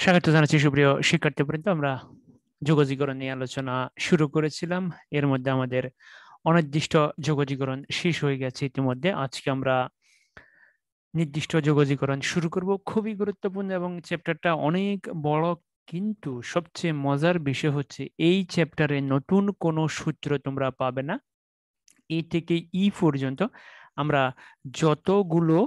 স্বাগত জানাচ্ছি সুপ্রিয় শিক্ষার্থীবৃন্দ। আমরা যোগজীকরণ নিয়ে আলোচনা শুরু করেছিলাম। এর মধ্যে আমাদের অনির্দিষ্ট যোগজীকরণ শেষ হয়ে গেছে ইতিমধ্যে। আজকে আমরা নির্দিষ্ট যোগজীকরণ শুরু করব। খুবই গুরুত্বপূর্ণ এবং চ্যাপ্টারটা অনেক বড়, কিন্তু সবচেয়ে মজার বিষয় হচ্ছে এই চ্যাপ্টারে নতুন কোনো সূত্র তোমরা পাবে না। এ থেকে ই পর্যন্ত আমরা যতগুলো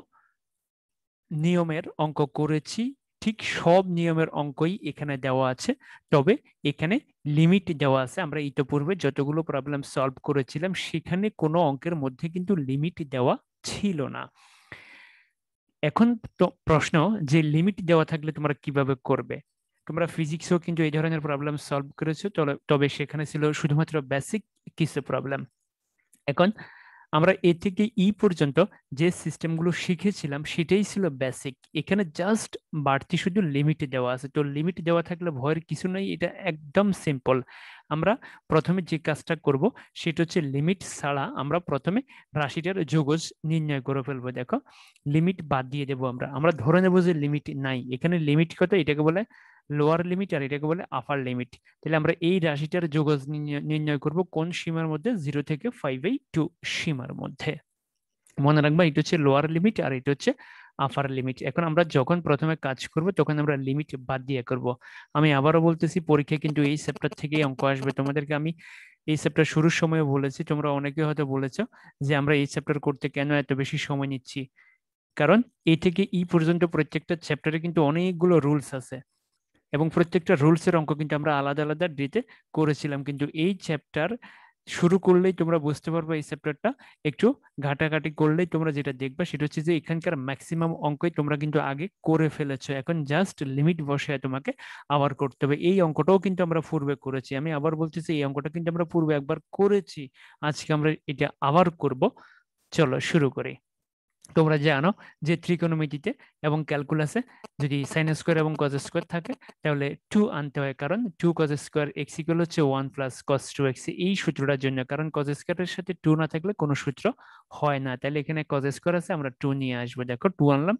নিয়মের অঙ্ক করেছি ঠিক সব নিয়মের অঙ্কই এখানে দেওয়া আছে, তবে এখানে লিমিট দেওয়া আছে। আমরা ইতিপূর্বে যতগুলো প্রবলেম সলভ করেছিলাম সেখানে কোনো অঙ্কের মধ্যে কিন্তু লিমিট দেওয়া ছিল না। এখন তো প্রশ্ন যে লিমিট দেওয়া থাকলে তোমরা কিভাবে করবে। তোমরা ফিজিক্সও কিন্তু এই ধরনের প্রবলেম সলভ করেছো, তবে সেখানে ছিল শুধুমাত্র বেসিক কিছু প্রবলেম। এখন আমরা এ থেকে ই পর্যন্ত যে সিস্টেমগুলো শিখেছিলাম সেটাই ছিল বেসিক। এখানে জাস্ট বাড়তি শুধু লিমিট দেওয়া আছে। তো লিমিট দেওয়া থাকলে ভয়ের কিছু নাই, এটা একদম সিম্পল। আমরা প্রথমে যে কাজটা করব সেটা হচ্ছে লিমিট ছাড়া আমরা প্রথমে রাশিটার যোগজ নির্ণয় করে ফেলবো। দেখো, লিমিট বাদ দিয়ে দেবো। আমরা আমরা ধরে নেবো যে লিমিট নাই। এখানে লিমিট কত, এটাকে বলে লোয়ার লিমিট আর এটাকে বলে আপার লিমিট। তাহলে আমরা এই রাশিটার যোগজ নির্ণয় করব কোন সীমার মধ্যে, 0 থেকে 5/2 সীমার মধ্যে। মনে রাখবা এটা হচ্ছে লোয়ার লিমিট আর এটা হচ্ছে আপার লিমিট। এখন আমরা যখন প্রথমে কাজ করব তখন আমরা লিমিট বাদ দিয়ে করব। আমি আবারও বলতেছি, পরীক্ষায় কিন্তু এই চ্যাপ্টার থেকেই অঙ্ক আসবে। তোমাদেরকে আমি এই চ্যাপ্টার শুরুর সময় বলেছি, তোমরা অনেকে হয়তো বলেছো যে আমরা এই চ্যাপ্টার করতে কেন এত বেশি সময় নিচ্ছি। কারণ এ থেকে ই পর্যন্ত প্রত্যেকটা চ্যাপ্টারে কিন্তু অনেকগুলো রুলস আছে এবং প্রত্যেকটা রুলসের অঙ্ক কিন্তু আমরা আলাদা আলাদা ডেতে করেছিলাম। কিন্তু এই চ্যাপ্টার শুরু করলেই তোমরা বুঝতে পারবে, এই চ্যাপ্টারটা একটু ঘাটাঘাটি করলেই তোমরা যেটা দেখবে সেটা হচ্ছে যে এখানকার ম্যাক্সিমাম অঙ্কই তোমরা কিন্তু আগে করে ফেলেছো। এখন জাস্ট লিমিট বসে তোমাকে আবার করতে হবে। এই অঙ্কটাও কিন্তু আমরা পূর্বে করেছি। আমি আবার বলতেছি, এই অঙ্কটা কিন্তু আমরা পূর্বে একবার করেছি, আজকে আমরা এটা আবার করব। চলো শুরু করি। তোমরা জানো যে ত্রিকোণমিতিতে এবং ক্যালকুলাসে যদি সাইন স্কোয়ার এবং কজ স্কোয়ার থাকে তাহলে 2 আনতে হয়, কারণ 2 cos স্কোয়ার এক্স ইকুয়াল হচ্ছে 1 + cos 2x। এই সূত্রটার জন্য, কারণ কজ স্কোয়ারের সাথে 2 না থাকলে কোনো সূত্র হয় না। তাহলে এখানে কজ স্কোয়ার আছে, আমরা 2 নিয়ে আসবো। দেখো 2 আনলাম।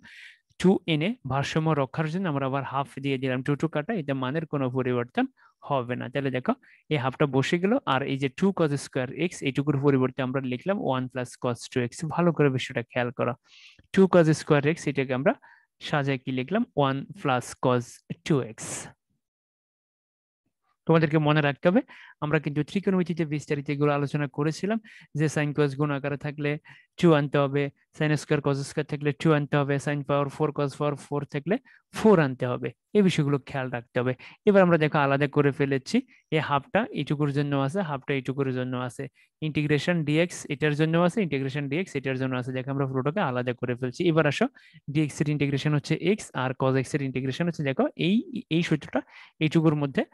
2 এনে ভারসাম্য রক্ষার জন্য আমরা আবার হাফ দিয়ে দিলাম। 2 2 কাটা, এতে মানের কোনো পরিবর্তন হবে না। তাহলে দেখো এই হাফটা বসে গেল, আর এই যে 2 cos স্কোয়ার এক্স এইটুকুর পরিবর্তে আমরা লিখলাম 1 + cos 2x। ভালো করে বিষয়টা খেয়াল করো। 2 cos স্কোয়ার এক্স এটাকে আমরা সাজায় কি লিখলাম, 1 + cos 2x। তোমাদেরকে মনে রাখতে হবে, আমরা কিন্তু ত্রিকোণমিতিতে বিস্তারিত এগুলো আলোচনা করেছিলাম যে সাইন কস গুণ আকারে থাকলে 2 আনতে হবে, সাইন স্কোয়ার কস স্কোয়ার থাকলে 2 আনতে হবে, সাইন পাওয়ার 4 কস পাওয়ার 4 থাকলে 4 আনতে হবে। এই বিষয়গুলো খেয়াল রাখতে হবে। এবার আমরা দেখো আলাদা করে ফেলেছি। এই হাফটা এইটুকুর জন্য আছে, হাফটা এইটুকুর জন্য আছে। ইন্টিগ্রেশন ডিএক্স এটার জন্য আছে, ইন্টিগ্রেশন ডিএক্স এটার জন্য আছে। দেখো আমরা পুরোটাকে আলাদা করে ফেলছি। এবার আসো, ডিএক্স এর ইন্টিগ্রেশন হচ্ছে এক্স আর কস এক্স এর ইন্টিগ্রেশন হচ্ছে, দেখো এই এই সূত্রটা এইটুকুর মধ্যে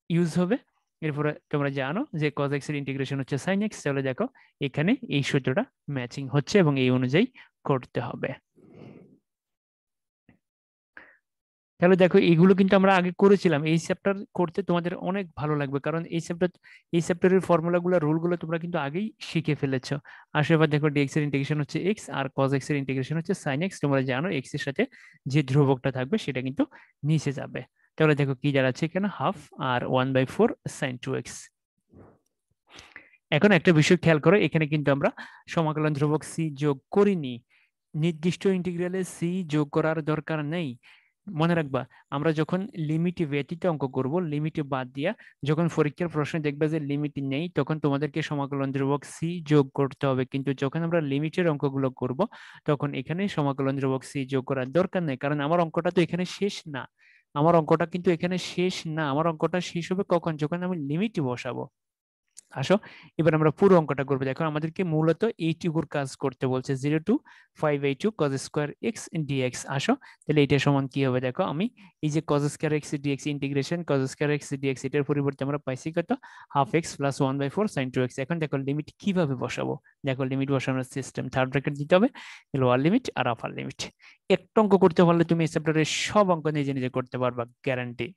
ইউজ হবে। এরপরে তোমরা জানো যে cos x এর ইন্টিগ্রেশন হচ্ছে sin x। তাহলে দেখো এখানে এই সূত্রটা ম্যাচিং হচ্ছে এবং এই অনুযায়ী করতে হবে। তাহলে দেখো এইগুলো কিন্তু আমরা আগে করেছিলাম। এই চ্যাপ্টার করতে তোমাদের অনেক ভালো লাগবে, কারণ এই চ্যাপ্টারের ফর্মুলাগুলো রুলগুলো তোমরা কিন্তু আগেই শিখে ফেলেছো। আসলে এবার দেখো ডিএক্স এর ইন্টিগ্রেশন হচ্ছে এক্স আর cos x এর ইন্টিগ্রেশন হচ্ছে sin x। তোমরা জানো এক্স এর সাথে যে ধ্রুবকটা থাকবে সেটা কিন্তু নিচে যাবে। তাহলে দেখো কি দাঁড়াচ্ছে এখানে, হাফ আর 1/4 sin 2x। এখন একটা বিষয় খেয়াল করো, এখানে কিন্তু আমরা সমাকলন ধ্রুবক সি যোগ করিনি। নির্দিষ্ট ইন্টিগ্রালে সি যোগ করার দরকার নেই। মনে রাখবা, আমরা যখন লিমিট ব্যতীত অঙ্ক করব, লিমিট বাদ দিয়া, যখন পরীক্ষার প্রশ্নে দেখবা যে লিমিট নেই, তখন তোমাদেরকে সমাকলন ধ্রুবক সি যোগ করতে হবে। কিন্তু যখন আমরা লিমিটের অঙ্কগুলো করব তখন এখানে সমাকলন ধ্রুবক সি যোগ করার দরকার নেই, কারণ আমার অঙ্কটা তো এখানে শেষ না। আমার অঙ্কটা কিন্তু এখানে শেষ না। আমার অঙ্কটা শেষ হবে কখন, যখন আমি লিমিট বসাবো। আসো এবার আমরা পুরো অঙ্কটা করবো। দেখো আমাদেরকে মূলত এইটুকুর কাজ করতে বলছে, 0 to 5/2 cos square x dx. আসো তাহলে এটা সমান কি হবে, দেখো আমি এই যে cos square x dx integration cos square x dx, এটার পরিবর্তে আমরা পাইছি কত, half x plus 1/4 sin 2x। এখন দেখো লিমিট কিভাবে বসাবো। দেখো লিমিট বসানোর সিস্টেম, থার্ড ব্র্যাকেট দিতে হবে, লোয়ার লিমিট আর আপার লিমিট। একটা অঙ্ক করতে পারলে তুমি এই চ্যাপ্টারের সব অঙ্ক নিজে নিজে করতে পারবা, গ্যারান্টি।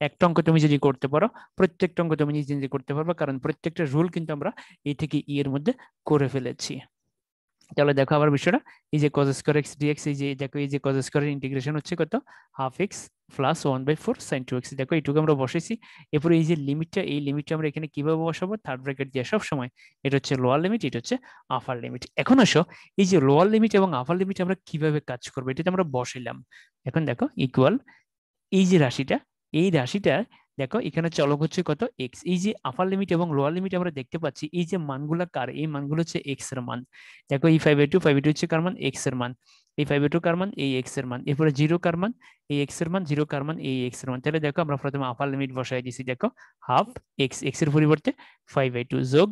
একটা অঙ্ক তুমি যদি করতে পারো, প্রত্যেকটা অঙ্ক তুমি নিজে নিজে করতে পারবে, কারণ প্রত্যেকটা রুল কিন্তু আমরা এই থেকে ই এর মধ্যে করে ফেলেছি। তাহলে দেখো আবার বিষয়টা, এই যে cos স্কয়ার এক্স ডিএক্স, এই যে দেখো এই যে cos স্কয়ারের ইন্টিগ্রেশন হচ্ছে কত, half x plus 1/4 sin 2x। দেখো এইটুকু আমরা বসাইছি। এরপরে এই যে লিমিটটা, এই লিমিটটা আমরা এখানে কিভাবে বসাবো, থার্ড ব্র্যাকেট দিয়ে সব সময়। এটা হচ্ছে লোয়ার লিমিট, এটা হচ্ছে আপার লিমিট। এখন আসো, এই যে লোয়ার লিমিট এবং আপার লিমিট আমরা কিভাবে কাজ করবো, এটাতে আমরা বসাইলাম। এখন দেখো ইকুয়াল, এই যে রাশিটা, এই রাশিটা দেখো এখানে চলক হচ্ছে কত, এক্স। এই যে আপার লিমিট এবং লোয়ার লিমিট আমরা দেখতে পাচ্ছি, এই যে মানগুলা কার, এই মানগুলো হচ্ছে এক্স এর মান। দেখো এই 5/2, 5/2 হচ্ছে কার মান, এক্স এর মান। এই 5/2 কার মান, এই এক্স এর মান। এরপরে জিরো কার মান, এই এক্স এর মান। জিরো কার মান, এই এক্স এর মান। তাহলে দেখো আমরা প্রথমে আপার লিমিট বসাই দিছি। দেখো হাফ এক্স, এক্স এর পরিবর্তে 5/2 যোগ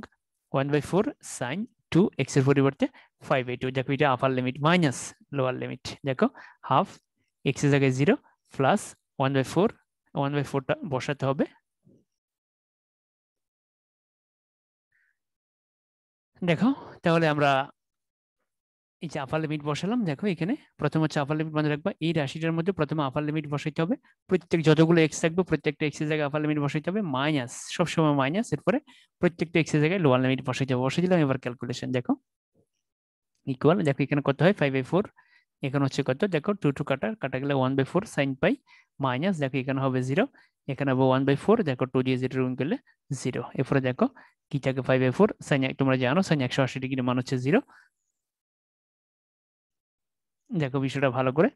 1/4 সাইন 2 এক্স এর পরিবর্তে 5/2। দেখো এটা আপার লিমিট মাইনাস লোয়ার লিমিট। দেখো হাফ এক্স এর জায়গায় 0 প্লাস 1/4, 1/4টা বসাতে হবে। দেখো তাহলে আমরা এই যে আপার লিমিট বসালাম। দেখো এখানে প্রথম হচ্ছে আপার লিমিট মনে রাখবা, এই রাশিটার মধ্যে প্রথমে আপার লিমিট বসাইতে হবে। প্রত্যেক যতগুলো এক্স থাকবে প্রত্যেকটা এক্স এর জায়গায় আপার লিমিট বসাইতে হবে, মাইনাস, সবসময় মাইনাস। এরপরে প্রত্যেকটা এক্স এর জায়গায় লোয়ার লিমিট বসাইতে হবে। বসাই দিলাম, এবার ক্যালকুলেশন দেখো ইকুয়াল, দেখো এখানে কত হয়, 5/4। এখানে হচ্ছে কত, দেখো 2 2 কাটা কাটা গেলে 1/4 সাইন পাই, মাইনাস, দেখো এখানে হবে 0, এখানে হবে 1/4, দেখো 2 দিয়ে 0 গুণ করলে 0। এরপরে দেখো কি থাকে, 5/4 সাইন, তোমরা জানো সাইন 180 ডিগ্রি মান হচ্ছে 0। দেখো বিষয়টা ভালো করে,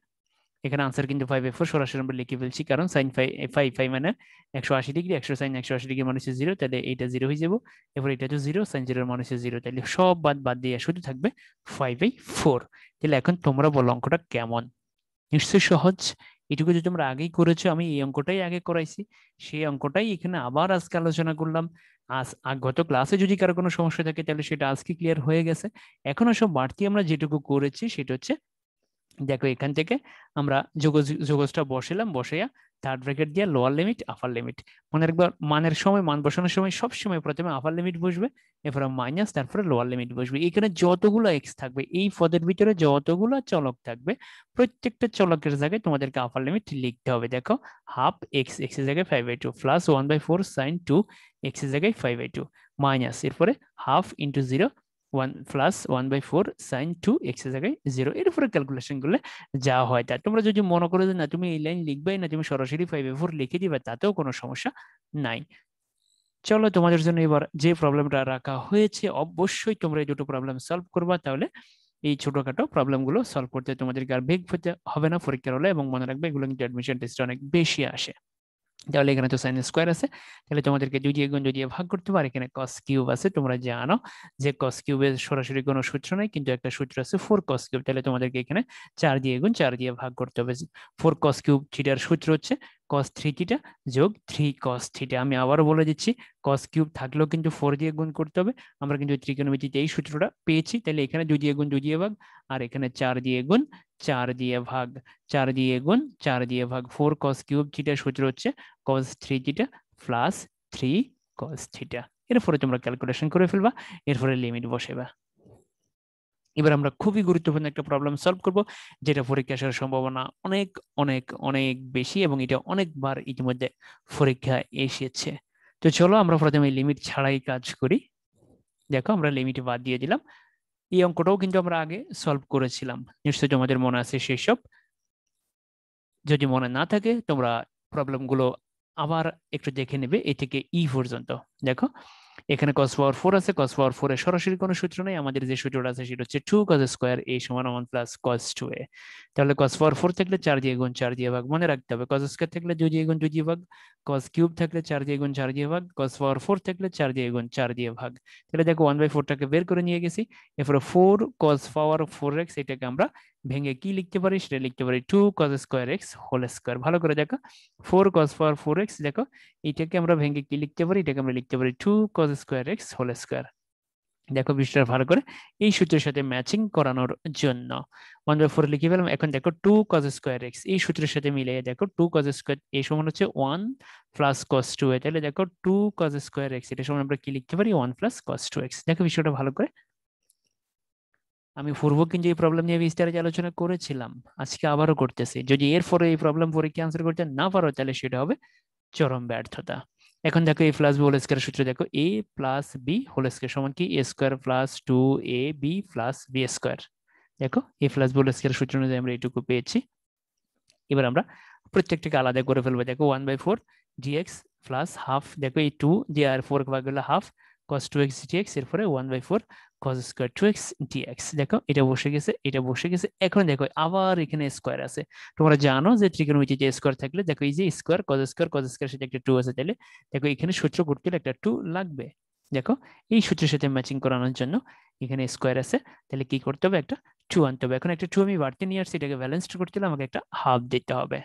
এখানে আনসার কিন্তু 5/4 সরাসরি আমরা লিখে ফেলছি, কারণ সাইন 5 মানে 180 ডিগ্রি, 100 sin 180 ডিগ্রি মান হচ্ছে 0, তাহলে এইটা 0 হয়ে যাবো। এরপর এটা তো 0, সাইন 0 মান হচ্ছে 0, তাহলে সব বাদ বাদ দিয়ে শুধু থাকবে 5/4। তাহলে এখন তোমরা বলো অঙ্কটা কেমন? নিশ্চয়ই সহজ। এটুকু যদি তোমরা আগেই করেছো, আমি এই অঙ্কটাই আগে করাইছি, সেই অঙ্কটাই এখানে আবার আজকে আলোচনা করলাম। গত ক্লাসে যদি কারো কোনো সমস্যা থাকে তাহলে সেটা আজকে ক্লিয়ার হয়ে গেছে। এখন সব বাড়তি আমরা যেটুকু করেছি সেটা হচ্ছে, দেখো এখান থেকে আমরা যোগজটা বসালাম, বসাইয়া থার্ড ব্র্যাকেট দিয়ে লোয়ার লিমিট আপার লিমিট। মনে রাখবা মানের সময়, মান বসানোর সময় সব সময় প্রথমে আপার লিমিট বসবে, এরপরে মাইনাস, তারপরে লোয়ার লিমিট বসবে। এখানে যতগুলো এক্স থাকবে, এই পদের ভিতরে যতগুলো চলক থাকবে, প্রত্যেকটা চলকের জায়গায় তোমাদেরকে আপার লিমিট লিখতে হবে। দেখো হাফ এক্স, এক্স এর জায়গায় 5/2 প্লাস 1/4 সাইন 2 এক্স এর জায়গায় 5/2 মাইনাস, এরপরে half into 0 1 plus 1/4 sine 2 x এর জায়গায় 0। এর উপরে ক্যালকুলেশন করলে যা হয় তা। তোমরা যদি মনে করো যে না তুমি এই লাইন লিখবাই না, তুমি সরাসরি 5/4 লিখে দিবে, তাতেও কোনো সমস্যা নাই। চলো তোমাদের জন্য এবার যে প্রবলেমটা রাখা হয়েছে, অবশ্যই তোমরা এই দুটো প্রবলেম সলভ করবা, তাহলে এই ছোটখাটো প্রবলেম গুলো সলভ করতে তোমাদেরকে আর বেগ পেতে হবে না পরীক্ষার হলে। এবং মনে রাখবে এগুলো কিন্তু অ্যাডমিশন টেস্টে অনেক বেশি আসে। তাহলে এখানে তো সাইন স্কোয়ার আছে, তাহলে তোমাদেরকে 2 দিয়ে গুণ 2 দিয়ে ভাগ করতে পারে। এখানে কস কিউব আছে, তোমরা জানো যে কস কিউবের সরাসরি কোনো সূত্র নাই, কিন্তু একটা সূত্র আছে 4 কস কিউব। তাহলে তোমাদেরকে এখানে 4 দিয়ে গুণ 4 দিয়ে ভাগ করতে হবে। 4 কস কিউব থিটার সূত্র হচ্ছে কস 3 থিটা যোগ 3 কস থিটা। আমি আবারও বলে দিচ্ছি, কস কিউব থাকলেও কিন্তু 4 দিয়ে গুণ করতে হবে। আমরা কিন্তু ত্রিকোণমিতিতে এই সূত্রটা পেয়েছি, তাহলে এখানে 2 দিয়ে গুণ 2 দিয়ে ভাগ, আর এখানে 4 দিয়ে গুণ 4 দিয়ে ভাগ, 4 দিয়ে গুণ 4 দিয়ে ভাগ। 4 কস কিউব থিটার সূত্র হচ্ছে cos 3 theta plus 3 cos theta. এরপরে তোমরা ক্যালকুলেশন করে ফেলবা, এরপরে লিমিট বসাইবা। এবার আমরা খুবই গুরুত্বপূর্ণ একটা প্রবলেম সলভ করব, যেটা পরীক্ষা আসার সম্ভাবনা অনেক অনেক অনেক বেশি, এবং এটা অনেকবার ইতিমধ্যে পরীক্ষায় এসেছে। তো চলো আমরা প্রথমে লিমিট ছাড়াই কাজ করি। দেখো আমরা লিমিট বাদ দিয়ে দিলাম। এই অঙ্কটাও কিন্তু আমরা আগে সলভ করেছিলাম, নিশ্চয়ই তোমাদের মনে আছে সেসব। যদি মনে না থাকে তোমরা প্রবলেমগুলো আবার একটু দেখে নেবে এ থেকে ই পর্যন্ত। দেখো এখানে cos পাওয়ার 4 আছে, cos পাওয়ার 4 এর সরাসরি কোনো সূত্র নেই, আমাদের যে সূত্রটা আছে সেটা হচ্ছে 2 cos স্কয়ার a সমান 1 প্লাস cos 2a। তাহলে cos পাওয়ার 4 থাকলে 4 দিয়ে গুণ 4 দিয়ে ভাগ, মনে রাখতে হবে। cos স্কয়ার থাকলে 2 দিয়ে গুণ 2 দিয়ে ভাগ, cos কিউব থাকলে 4 দিয়ে গুণ 4 দিয়ে ভাগ, cos পাওয়ার 4 থাকলে 4 দিয়ে গুণ 4 দিয়ে ভাগ। তাহলে দেখো 1/4 টাকে বের করে নিয়ে গেছি। এরপরে 4 cos পাওয়ার 4x, এটাকে আমরা ভেঙে কি লিখতে পারি, সেটা লিখতে পারি 2 cos square x whole square. ভালো করে দেখো 4 cos পাওয়ার 4x, দেখো এটাকে আমরা ভেঙে কি লিখতে পারি, এটাকে আমরা লিখতে পারি 2 cos square x whole square. দেখো বিষয়টা ভালো করে এই সূত্রের সাথে ম্যাচিং করানোর জন্য 1/4 লিখে ফেলাম। এখন দেখো 2 cos স্কয়ার x এই সূত্রের সাথে মিলিয়ে দেখো 2 cos স্কয়ার a সমান হচ্ছে 1 প্লাস cos 2a। তাহলে দেখো 2 cos স্কয়ার x এটা সমান আমরা কি লিখতে পারি, 1 প্লাস cos 2x। দেখো বিষয়টা ভালো করে, আমি পূর্ব কিন্তু এই প্রবলেম নিয়ে বিস্তারিত আলোচনা করেছিলাম, আজকে আবারও করতেছি। যদি এরপরে এই প্রবলেম পরীক্ষা আনসার করতে না পারো তাহলে সেটা হবে চরম ব্যর্থতা। এখন দেখো a plus b whole square সূত্র দেখো a plus b whole square সমান কি a square plus 2ab plus b square. দেখো a plus b whole square সূত্র অনুযায়ী আমরা এইটুকু পেয়েছি। এবার আমরা প্রত্যেকটাকে আলাদা করে ফেলবো। দেখো 1/4 dx প্লাস হাফ, দেখো এই 2 দিয়ে আর 4 ভাগ হলো হাফ cos 2x dx, এরপরে 1/4 cos স্কয়ার 2x dx। দেখো এটা বসে গেছে, এটা বসে গেছে। এখন দেখো আবার এখানে স্কয়ার আছে। তোমরা জানো যে ত্রিকোণমিতিতে স্কয়ার থাকলে দেখো এই যে স্কয়ার cos স্কয়ার সাথে একটা 2 আছে, তাহলে দেখো এখানে সূত্র করতে হলে একটা 2 লাগবে। দেখো এই সূত্রের সাথে ম্যাচিং করানোর জন্য এখানে স্কয়ার আছে, তাহলে কি করতে হবে, একটা 2 আনতে হবে। এখন একটা 2 আমি বাড়তে নিয়ে আসছি, এটাকে ব্যালেন্সড করতে হলে আমাকে একটা হাফ দিতে হবে।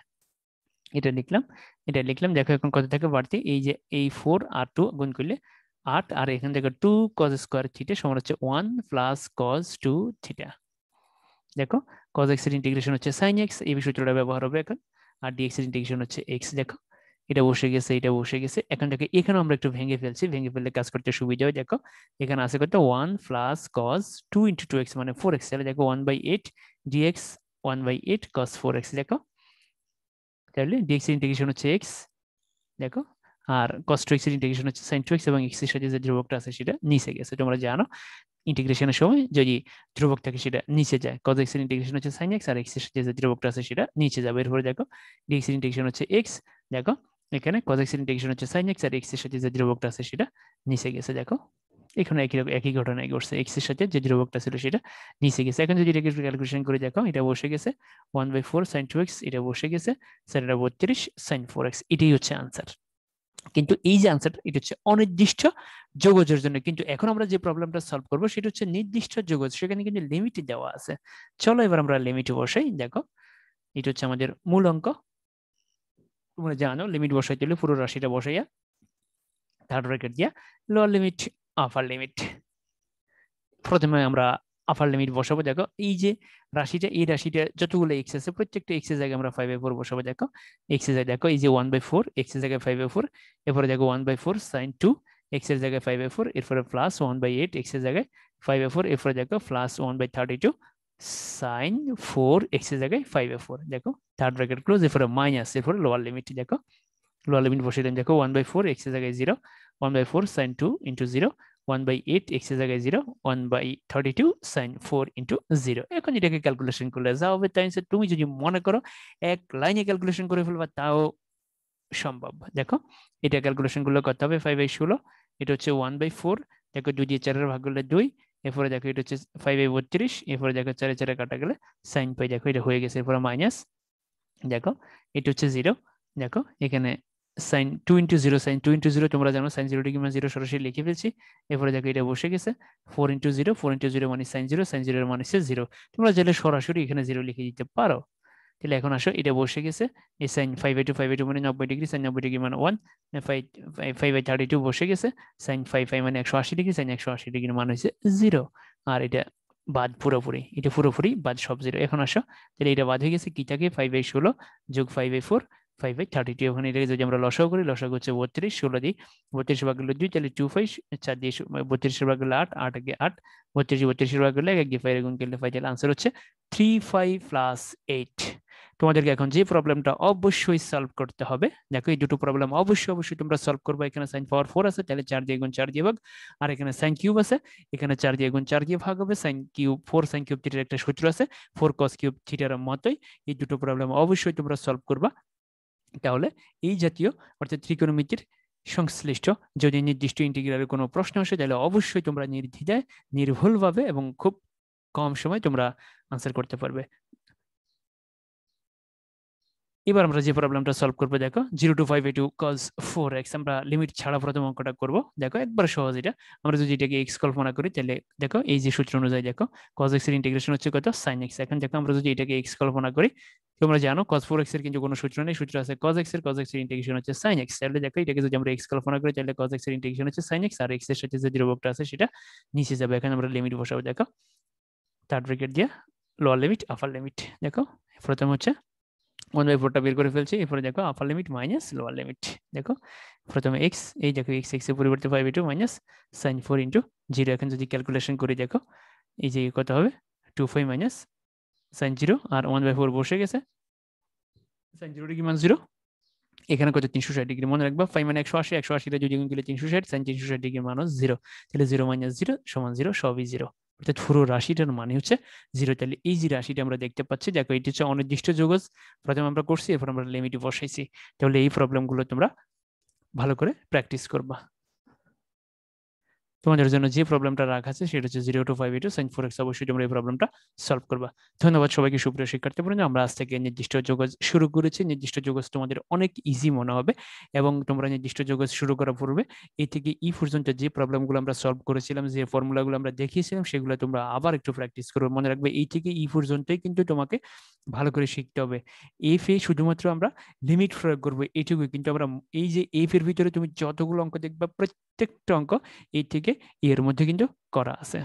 এটা লিখলাম, এটা লিখলাম। দেখো এখন কত থাকে বাড়তি, এই যে এই 4 আর 2 গুণ করলে 8, আর এখান থেকে 2 cos স্কয়ার থিটা সমান হচ্ছে 1 প্লাস cos 2 থিটা। দেখো cos x এর ইন্টিগ্রেশন হচ্ছে sin x, এই সূত্রটা ব্যবহার হবে এখন। আর dx এর ইন্টিগ্রেশন হচ্ছে x। দেখো এটা বসে গেছে, এটা বসে গেছে। এখন দেখো এখানে আমরা একটু ভেঙে ফেলছি, ভেঙে ফেললে কাজ করতে সুবিধা হয়। দেখো এখানে আছে কত 1 প্লাস cos 2 ইন্টু 2x মানে 4x, তাহলে দেখো 1/8 dx 1/8 cos 4x। দেখো তাহলে dx এর ইন্টিগ্রেশন হচ্ছে x। দেখো আর cos 2x এর ইন্টিগ্রেশন হচ্ছে sin 2x, এবং x এর সাথে যে ধ্রুবকটা আছে সেটা নিচে গেছে। তোমরা জানো ইন্টিগ্রেশনের সময় যদি ধ্রুবক থাকে সেটা নিচে যায়। cos x এর ইন্টিগ্রেশন হচ্ছে sin x, আর x এর সাথে যে ধ্রুবকটা আছে সেটা নিচে যাবে। এরপরে দেখো dx এর ইন্টিগ্রেশন হচ্ছে x। দেখো এখানে cos x এর ইন্টিগ্রেশন হচ্ছে sin x, আর x এর সাথে যে ধ্রুবকটা আছে সেটা নিচে গেছে। দেখো এখানে একই ঘটনা ঘটছে, x এর সাথে যে ধ্রুবকটা ছিল সেটা নিচে গেছে। এখন যদি এটাকে ক্যালকুলেশন করে দেখো, এটা বসে গেছে 1/4 sin 2x, এটা বসে গেছে স্যার এটা 32 sin 4x। এটাই হচ্ছে আনসার। কিন্তু এই যে আনসারটা এটা হচ্ছে অনির্দিষ্ট যোগজের জন্য। কিন্তু এখন আমরা যে প্রবলেমটা সলভ করবো সেটা হচ্ছে নির্দিষ্ট যোগজ, সেখানে কিন্তু লিমিট দেওয়া আছে। চলো এবার আমরা লিমিট বসাই। দেখো এটা হচ্ছে আমাদের মূল অঙ্ক। তোমরা জানো লিমিট বসাইতে হলে পুরো রাশিটা বসাইয়া থার্ড ব্র্যাকেট দিয়া লোয়ার লিমিট আপার লিমিট, প্রথমে আমরা আপার লিমিট বসাবো। দেখো এই যে রাশিটা, এই রাশিটা যতগুলো এক্স আছে প্রত্যেকটা এক্স এর জায়গায় আমরা 5/4 বসাবো। দেখো এক্স এর জায়গায় দেখো এই যে 1/4 এক্স এর জায়গায় 5/4, এরপরে দেখো 1/4 sin 2 এক্স এর জায়গায় 5/4, এরপরে প্লাস 1/8 এক্স এর জায়গায় 5/4, এরপরে দেখো প্লাস 1/32 sin 4 এক্স এর জায়গায় 5/4। দেখো থার্ড ব্র্যাকেট ক্লোজ, এরপরে মাইনাস, এরপরে লোয়ার লিমিট। দেখো লোয়ার লিমিট বসিয়ে দেন। দেখো 1/4 এক্স এর জায়গায় 0, 1/4 sin 2 ইন্টু 0, 1/8 এক্স এর জায়গায় 0, 1/32 sin 4 ইন্টু 0। এখন এটাকে ক্যালকুলেশন করলে যা হবে তাই। তুমি যদি মনে করো এক লাইনে ক্যালকুলেশন করে ফেলবা তাও সম্ভব। দেখো এটা ক্যালকুলেশন করলে কত হবে, 5/16, এটা হচ্ছে 1/4, দেখো 2 দিয়ে 4 ভাগ করলে 2, এরপরে দেখো এটা হচ্ছে 5/32, এরপরে দেখো 4 4 কাটা গেলে sin পাই। দেখো এটা হয়ে গেছে, এরপরে মাইনাস, দেখো এটা হচ্ছে 0। দেখো এখানে sin 2 ইন্টু 0, sin 2 ইন্টু 0 তোমরা জানো sin 0 ডিগ্রি মানে 0 সরাসরি লিখে ফেলছি। এরপরে দেখো এটা বসে গেছে 4 ইন্টু 0, 4 ইন্টু 0 মানে sin 0, sin 0 এর মানে হচ্ছে 0। তোমরা চাইলে সরাসরি এখানে 0 লিখে দিতে পারো। তাহলে এখন আসো এটা বসে গেছে, এই sin 5/2 মানে 90 ডিগ্রি, sin 90 ডিগ্রি মানে 1, 5/32 বসে গেছে, sin 5 মানে 180 ডিগ্রি, sin 180 ডিগ্রি মানে হচ্ছে 0। আর এটা বাদ পুরোপুরি, এটা পুরোপুরি বাদ, সব 0। এখন আসো তাহলে এটা বাদ হয়ে গেছে কি থাকে, 5/16 যোগ 5/4 5/32। ওখানে এটাকে যদি আমরা লসাগু করি, লসাগু হচ্ছে 32, 16 দিই 32 ভাগ করলে 2, তাহলে 25, 4 দিয়ে 32 ভাগ করলে 8, 8 আগে 8, 32 ভাগ করলে 1 দিয়ে 5 গুণ করলে 5, তাহলে আনসার হচ্ছে 35 প্লাস 8। তোমাদেরকে এখন যে প্রবলেমটা অবশ্যই সলভ করতে হবে, দেখো এই দুটো প্রবলেম অবশ্যই তোমরা সলভ করবে। এখানে sin পাওয়ার 4 আছে, তাহলে 4 দিয়ে গুণ 4 দিয়ে ভাগ, আর এখানে sin কিউব আছে, এখানে 4 দিয়ে গুণ 4 দিয়ে ভাগ হবে। sin কিউব 4 sin কিউব থিটার একটা সূত্র আছে, 4 cos কিউব থিটার মতোই। এই দুটো প্রবলেম অবশ্যই তোমরা সলভ করবা। তাহলে এই জাতীয় অর্থাৎ ত্রিকোণমিতির সংশ্লিষ্ট যদি নির্দিষ্ট ইন্টিগ্রালের কোনো প্রশ্ন আসে, তাহলে অবশ্যই তোমরা নির্দ্বিধায় নির্ভুলভাবে এবং খুব কম সময় তোমরা আনসার করতে পারবে। এবার আমরা যে প্রবলেমটা সলভ করবো, দেখো 0 to 5/2 cos 4x, আমরা লিমিট ছাড়া প্রথম অঙ্কটা করব। দেখো একবার সহজ এটা। আমরা যদি এটাকে x কল্পনা করি, তাহলে দেখো এই যে সূত্র অনুযায়ী দেখো cos x এর ইন্টিগ্রেশন হচ্ছে কত, sin x। এখন দেখো আমরা যদি এটাকে x কল্পনা করি, তোমরা জানো cos 4x এর কিন্তু কোনো সূত্র নেই, সূত্র আছে cos x এর, cos x এর ইন্টিগ্রেশন হচ্ছে sin x। তাহলে দেখো এটাকে যদি আমরা x কল্পনা করি, তাহলে cos x এর ইন্টিগ্রেশন হচ্ছে sin x, আর x এর সাথে যে ধ্রুবকটা আছে সেটা নিচে যাবে। এখানে আমরা লিমিট বসাবো। দেখো থার্ড ব্র্যাকেট দিয়ে লোয়ার লিমিট আপার লিমিট। দেখো প্রথম হচ্ছে 1/4টা বের করে ফেলছি, এরপরে দেখো আপার লিমিট মাইনাস লোয়ার লিমিট। দেখো প্রথমে এক্স, এই দেখো এক্স এর পরিবর্তে 5/2 মাইনাস sin 4 ইন্টু 0। এখন যদি ক্যালকুলেশন করি, দেখো এই যে কত হবে 25 মাইনাস sin 0, আর 1/4 বসে গেছে, sin 0 ডিগ্রি মান 0, এখানে কত 360 ডিগ্রি মনে রাখবা, ফাই মানে 180, 180 যদি গুণ করলে 360, সাইন 360 ডিগ্রি মান 0, তাহলে 0 - 0 সমান 0, সবই 0, অর্থাৎ পুরো রাশিটার মানে হচ্ছে 0। তাহলে এই যে রাশিটা আমরা দেখতে পাচ্ছি, দেখো এটি হচ্ছে অনির্দিষ্ট যৌগজ, প্রথমে আমরা করছি, এরপর আমরা লিমিট বসাইছি। তাহলে এই প্রবলেমগুলো তোমরা ভালো করে প্র্যাকটিস করবা। তোমাদের জন্য যে প্রবলেমটা রাখা আছে সেটা হচ্ছে 0 to 5 sin 4x, অবশ্যই তোমরা এই প্রবলেমটা সলভ করবা। ধন্যবাদ সবাইকে। সুপ্রিয় শিক্ষার্থীবৃন্দ, আমরা আজ থেকে নির্দিষ্ট যৌগজ শুরু করেছি। নির্দিষ্ট যৌগজ তোমাদের অনেক ইজি মনে হবে, এবং তোমরা নির্দিষ্ট যৌগজ শুরু করার পূর্বে এই থেকে ই পর্যন্ত যে প্রবলেমগুলো আমরা সলভ করেছিলাম, যে ফর্মুলাগুলো আমরা দেখিয়েছিলাম, সেগুলো তোমরা আবার একটু প্র্যাকটিস করবে। মনে রাখবে এই থেকে ই পর্যন্তই কিন্তু তোমাকে ভালো করে শিখতে হবে। এফ এ শুধুমাত্র আমরা লিমিট প্রয়োগ করবো এইটুকুই, কিন্তু আমরা এই যে এফ এর ভিতরে তুমি যতগুলো অঙ্ক দেখবা প্রত্যেকটা অঙ্ক এই থেকে এর মধ্যে কিন্তু করা আছে।